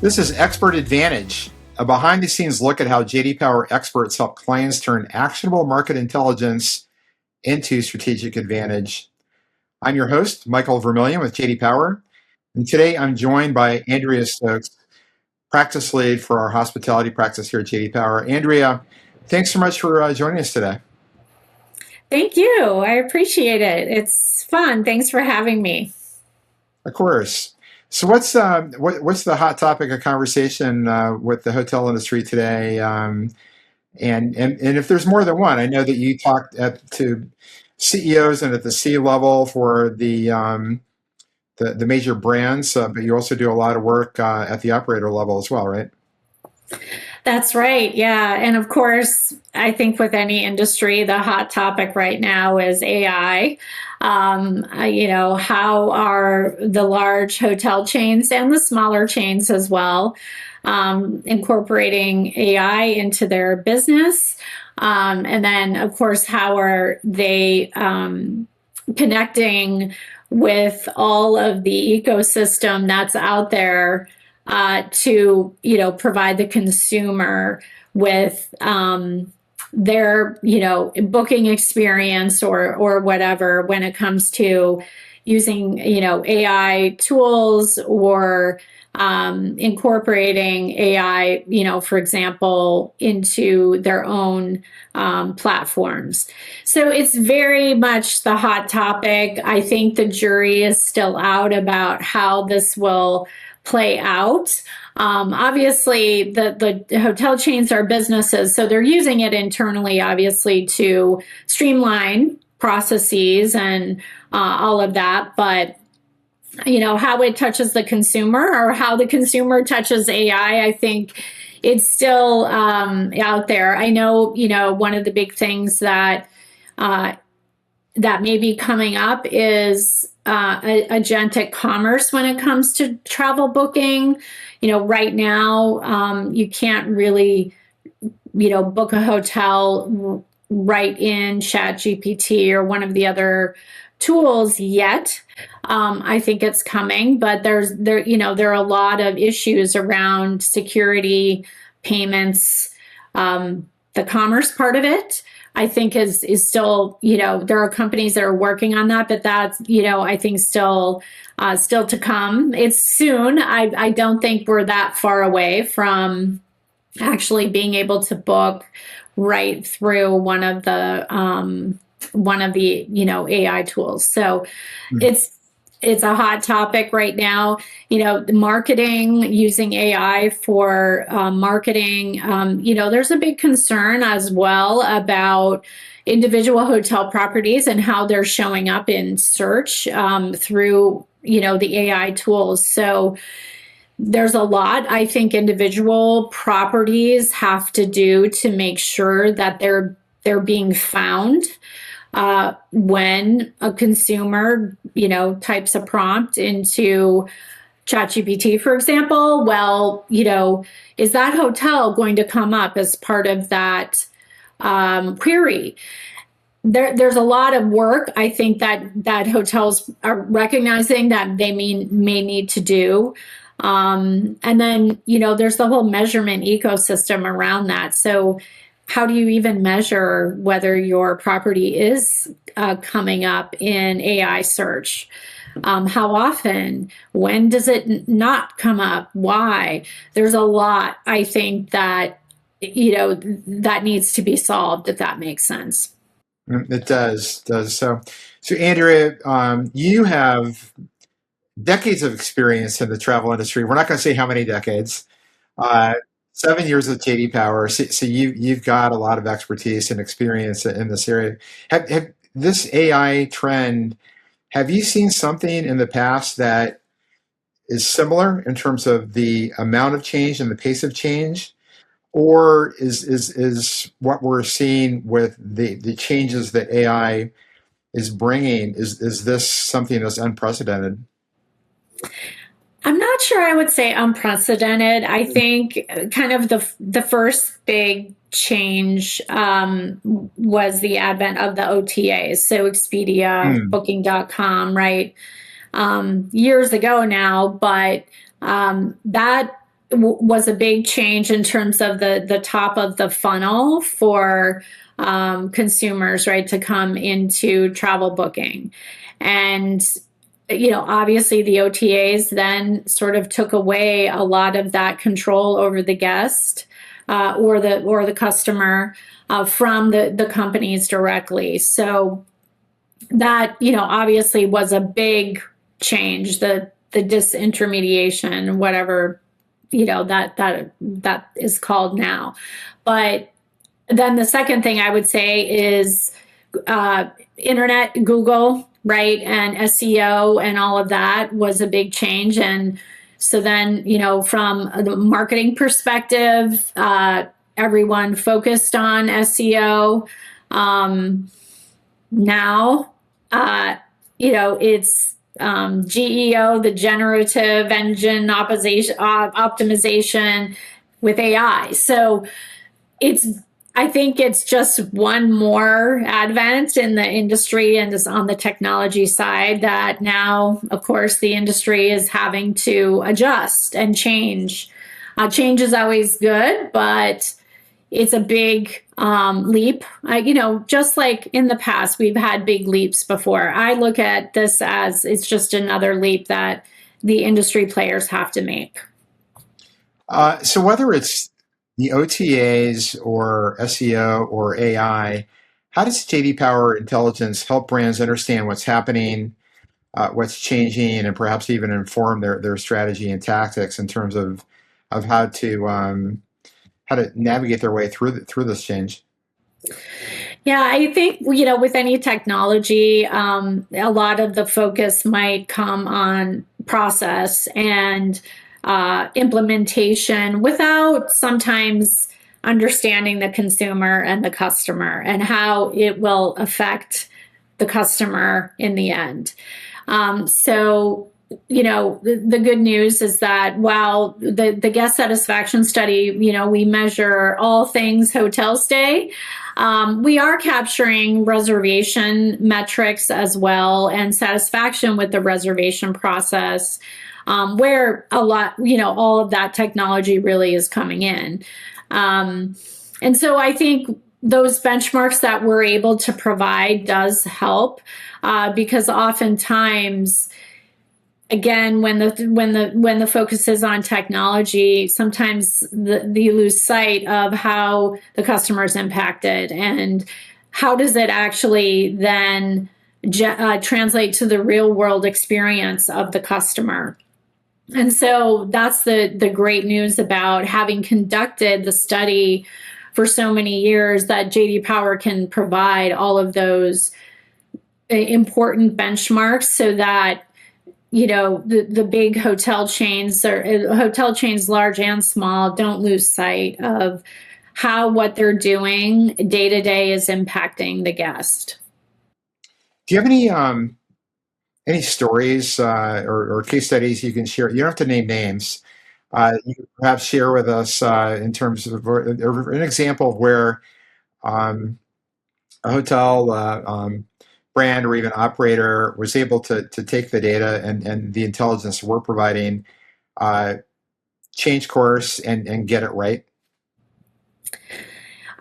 This is Expert Advantage, a behind-the-scenes look at how JD Power experts help clients turn actionable market intelligence into strategic advantage. I'm your host, Michael Vermillion with JD Power, and today I'm joined by Andrea Stokes, practice lead for our hospitality practice here at JD Power. Andrea, thanks so much for joining us today. Thank you. I appreciate it. It's fun. Thanks for having me. Of course. So what's the hot topic of conversation with the hotel industry today? And if there's more than one, I know that you talked to CEOs and at the C level for the major brands, but you also do a lot of work at the operator level as well, right? That's right. Yeah. And of course, I think with any industry, the hot topic right now is AI. How are the large hotel chains and the smaller chains as well incorporating AI into their business? And then, of course, how are they connecting with all of the ecosystem that's out there to provide the consumer with their booking experience or whatever when it comes to using AI tools or incorporating AI, for example, into their own platforms. So it's very much the hot topic. I think the jury is still out about how this will play out. Obviously, the hotel chains are businesses, so they're using it internally, obviously, to streamline processes and all of that. But how it touches the consumer or how the consumer touches AI, I think it's still out there. I know, one of the big things that may be coming up is agentic commerce when it comes to travel booking. Right now, you can't really, book a hotel right in ChatGPT or one of the other tools yet. I think it's coming, but there are a lot of issues around security, payments, the commerce part of it. I think is still, there are companies that are working on that, but that's, I think still to come. It's soon. I don't think we're that far away from actually being able to book right through one of the AI tools. So it's a hot topic right now. The marketing, using AI for marketing. There's a big concern as well about individual hotel properties and how they're showing up in search through, the AI tools. So there's a lot I think individual properties have to do to make sure that they're being found. When a consumer, types a prompt into ChatGPT, for example, well, is that hotel going to come up as part of that query? There's a lot of work, I think, that hotels are recognizing that they may need to do. And then, there's the whole measurement ecosystem around that. So how do you even measure whether your property is coming up in AI search? How often? When does it not come up? Why? There's a lot, I think, that that needs to be solved, if that makes sense. It does. So Andrea, you have decades of experience in the travel industry. We're not going to say how many decades. 7 years with JD Power, so you've got a lot of expertise and experience in this area. Have this AI trend? Have you seen something in the past that is similar in terms of the amount of change and the pace of change, or is what we're seeing with the changes that AI is bringing? Is this something that's unprecedented? I'm not sure I would say unprecedented. I think kind of the first big change was the advent of the OTAs, so Expedia, Booking.com, right? Years ago now, but that was a big change in terms of the top of the funnel for consumers, right, to come into travel booking. And obviously the OTAs then sort of took away a lot of that control over the guest or the customer from the companies directly. So that obviously was a big change. The disintermediation, whatever that is called now. But then the second thing I would say is internet, Google, right, and SEO and all of that was a big change. And so then, from the marketing perspective, everyone focused on SEO. Now, it's GEO, the generative engine optimization with AI. So I think it's just one more advent in the industry and is on the technology side that now, of course, the industry is having to adjust and change. Change is always good, but it's a big leap. Just like in the past, we've had big leaps before. I look at this as it's just another leap that the industry players have to make. So whether it's the OTAs or SEO or AI, how does JD Power Intelligence help brands understand what's happening, what's changing, and perhaps even inform their strategy and tactics in terms of how to navigate their way through this change? Yeah, I think, with any technology, a lot of the focus might come on process and implementation without sometimes understanding the consumer and the customer and how it will affect the customer in the end. So, the good news is that while the guest satisfaction study, we measure all things hotel stay, we are capturing reservation metrics as well and satisfaction with the reservation process, where a lot, all of that technology really is coming in. And so I think those benchmarks that we're able to provide does help because oftentimes, again, when the focus is on technology, sometimes you lose sight of how the customer is impacted and how does it actually then translate to the real world experience of the customer. And so that's the great news about having conducted the study for so many years, that JD Power can provide all of those important benchmarks so that the big hotel chains, large and small, don't lose sight of how what they're doing day to day is impacting the guest. Do you have any stories or case studies you can share? You don't have to name names. You can perhaps share with us in terms of an example of where a hotel brand or even operator was able to take the data and the intelligence we're providing, change course and get it right?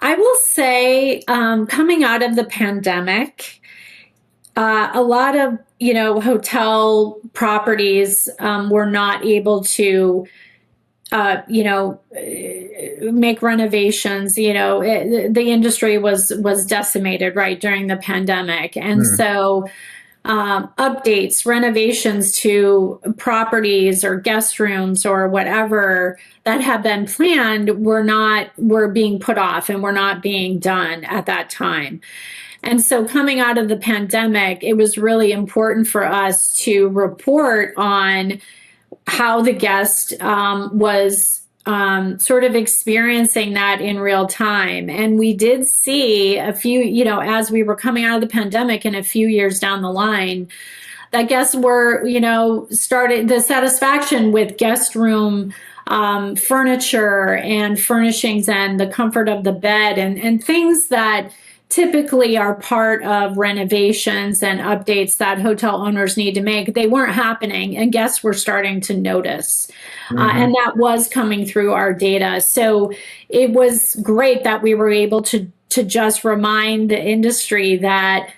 I will say, coming out of the pandemic, a lot of hotel properties were not able to make renovations. The industry was decimated right during the pandemic, and so updates, renovations to properties or guest rooms or whatever that have been planned were being put off and were not being done at that time. And so coming out of the pandemic, it was really important for us to report on how the guest was sort of experiencing that in real time. And we did see a few, as we were coming out of the pandemic and a few years down the line, that guests were, started the satisfaction with guest room furniture and furnishings and the comfort of the bed and things that typically are part of renovations and updates that hotel owners need to make, they weren't happening, and guests were starting to notice. Hmm. And that was coming through our data. So it was great that we were able to just remind the industry that,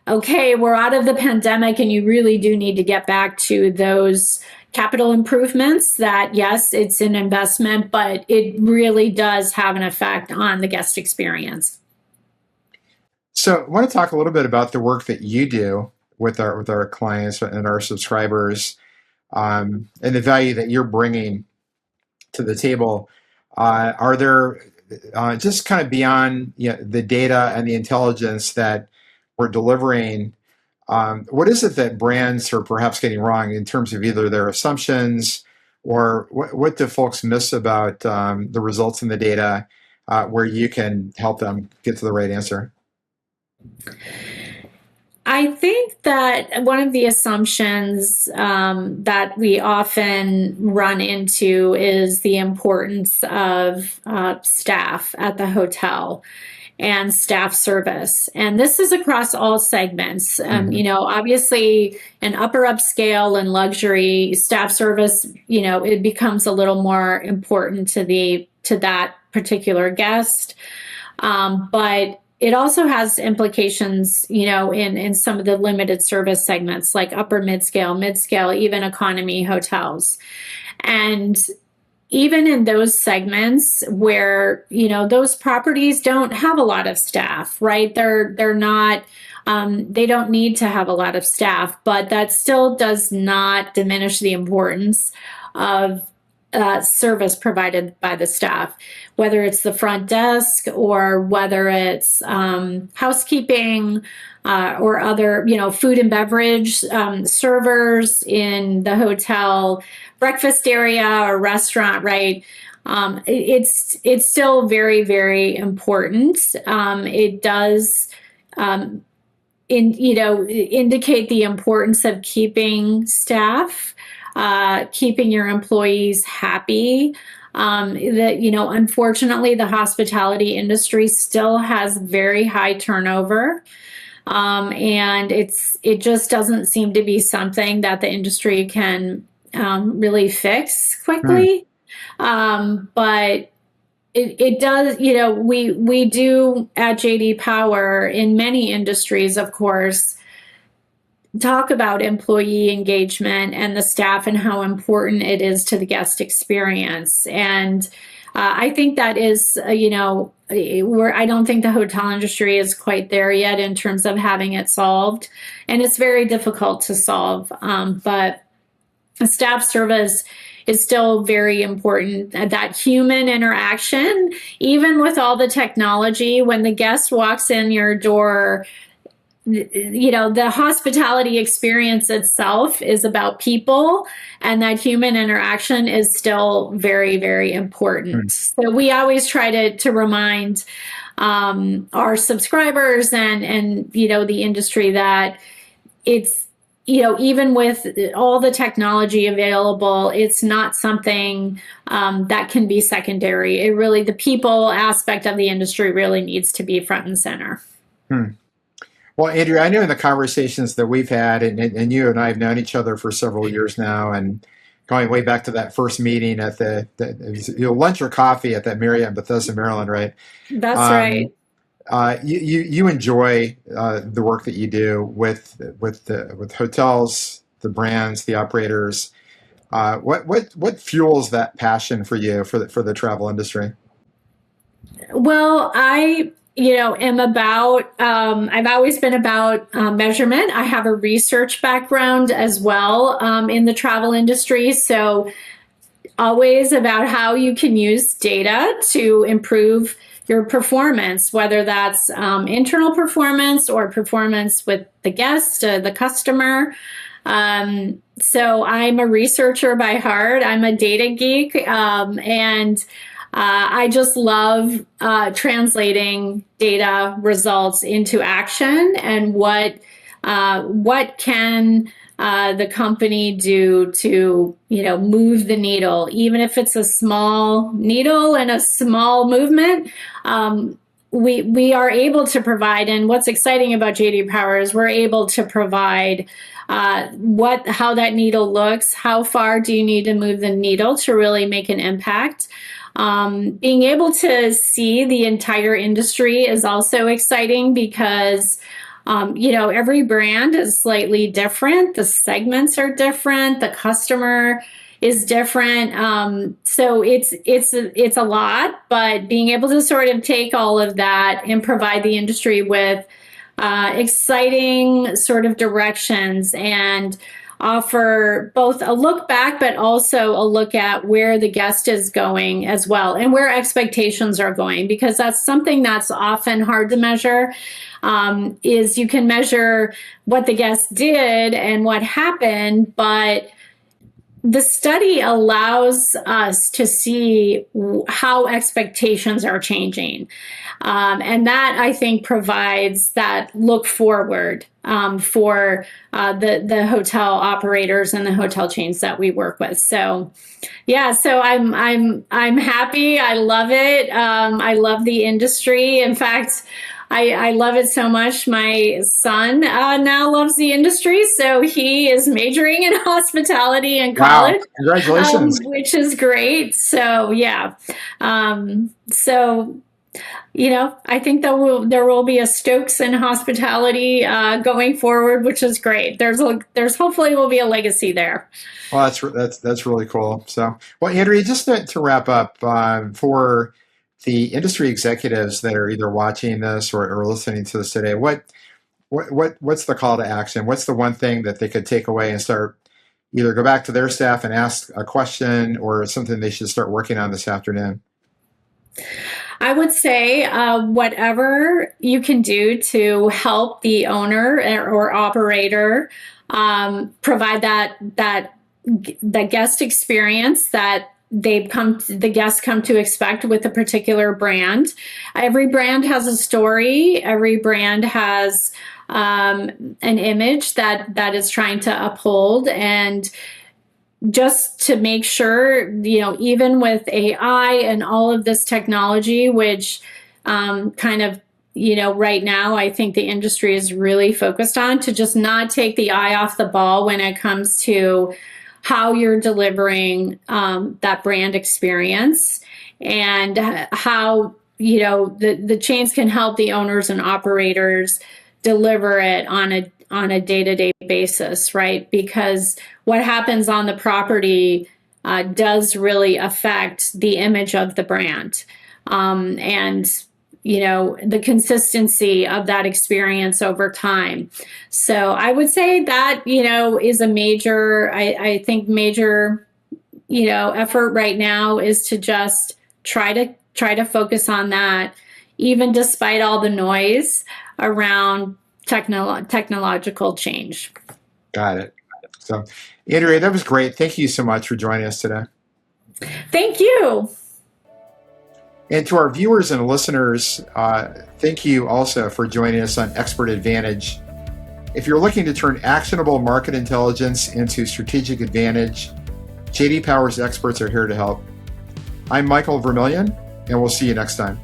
okay, we're out of the pandemic and you really do need to get back to those capital improvements. That, yes, it's an investment, but it really does have an effect on the guest experience. So I want to talk a little bit about the work that you do with our clients and our subscribers, and the value that you're bringing to the table. Are there just kind of beyond, the data and the intelligence that we're delivering? What is it that brands are perhaps getting wrong in terms of either their assumptions, or what do folks miss about the results in the data, where you can help them get to the right answer? I think that one of the assumptions that we often run into is the importance of staff at the hotel and staff service. And this is across all segments. Hmm. Obviously, in upper upscale and luxury, staff service, it becomes a little more important to that particular guest. But it also has implications, in some of the limited service segments like upper mid-scale, even economy hotels. And even in those segments where, those properties don't have a lot of staff, right? They're not, they don't need to have a lot of staff, but that still does not diminish the importance of service provided by the staff, whether it's the front desk or whether it's housekeeping, or other, food and beverage, servers in the hotel, breakfast area or restaurant, right? It's still very, very important. It does indicate the importance of keeping staff, keeping your employees happy. Unfortunately, the hospitality industry still has very high turnover. And it just doesn't seem to be something that the industry can really fix Hmm. quickly. But it does, we do at JD Power in many industries, of course, talk about employee engagement and the staff and how important it is to the guest experience. And I think that is, I don't think the hotel industry is quite there yet in terms of having it solved. And it's very difficult to solve. But staff service is still very important. That human interaction, even with all the technology, when the guest walks in your door, the hospitality experience itself is about people, and that human interaction is still very, very important. Hmm. So we always try to remind our subscribers and the industry that it's, even with all the technology available, it's not something that can be secondary. It really, the people aspect of the industry really needs to be front and center. Hmm. Well, Andrew, I know in the conversations that we've had, and you and I have known each other for several years now, and going way back to that first meeting at it was, lunch or coffee at that Marriott in Bethesda, Maryland, right? That's right. Um, you enjoy the work that you do with hotels, the brands, the operators. What fuels that passion for you for the travel industry? Well, am about, I've always been about measurement. I have a research background as well in the travel industry. So, always about how you can use data to improve your performance, whether that's internal performance or performance with the guest, the customer. So I'm a researcher by heart. I'm a data geek, and I just love translating data results into action and what can the company do to move the needle, even if it's a small needle and a small movement. we are able to provide, and what's exciting about JD Power is we're able to provide how that needle looks, how far do you need to move the needle to really make an impact. Being able to see the entire industry is also exciting because every brand is slightly different. The segments are different. The customer is different. So it's a lot, but being able to sort of take all of that and provide the industry with exciting sort of directions and offer both a look back, but also a look at where the guest is going as well and where expectations are going, because that's something that's often hard to measure. Is you can measure what the guest did and what happened, but the study allows us to see how expectations are changing. And that, I think, provides that look forward for the hotel operators and the hotel chains that we work with. So, yeah, so I'm happy. I love it. I love the industry. In fact, I love it so much. My son now loves the industry, so he is majoring in hospitality in college. Wow, congratulations. Which is great. So yeah, so I think there will be a Stokes in hospitality going forward, which is great. There's hopefully will be a legacy there. Well, that's really cool. So, well, Andrea, just to wrap up, for the industry executives that are either watching this or listening to this today, what's the call to action? What's the one thing that they could take away and start, either go back to their staff and ask a question, or something they should start working on this afternoon? I would say whatever you can do to help the owner or operator provide that guest experience that the guests come to expect with a particular brand. Every brand has a story. Every brand has an image that is trying to uphold, and just to make sure, even with AI and all of this technology, which kind of, right now, I think the industry is really focused on, to just not take the eye off the ball when it comes to how you're delivering that brand experience, and how, the chains can help the owners and operators deliver it on a day-to-day basis, right? Because what happens on the property does really affect the image of the brand. And the consistency of that experience over time. So I would say that, is a major, I think major, effort right now, is to just try to focus on that, even despite all the noise around technological change. Got it. So, Andrea, that was great. Thank you so much for joining us today. Thank you. And to our viewers and listeners, thank you also for joining us on Expert Advantage. If you're looking to turn actionable market intelligence into strategic advantage, JD Power's experts are here to help. I'm Michael Vermillion, and we'll see you next time.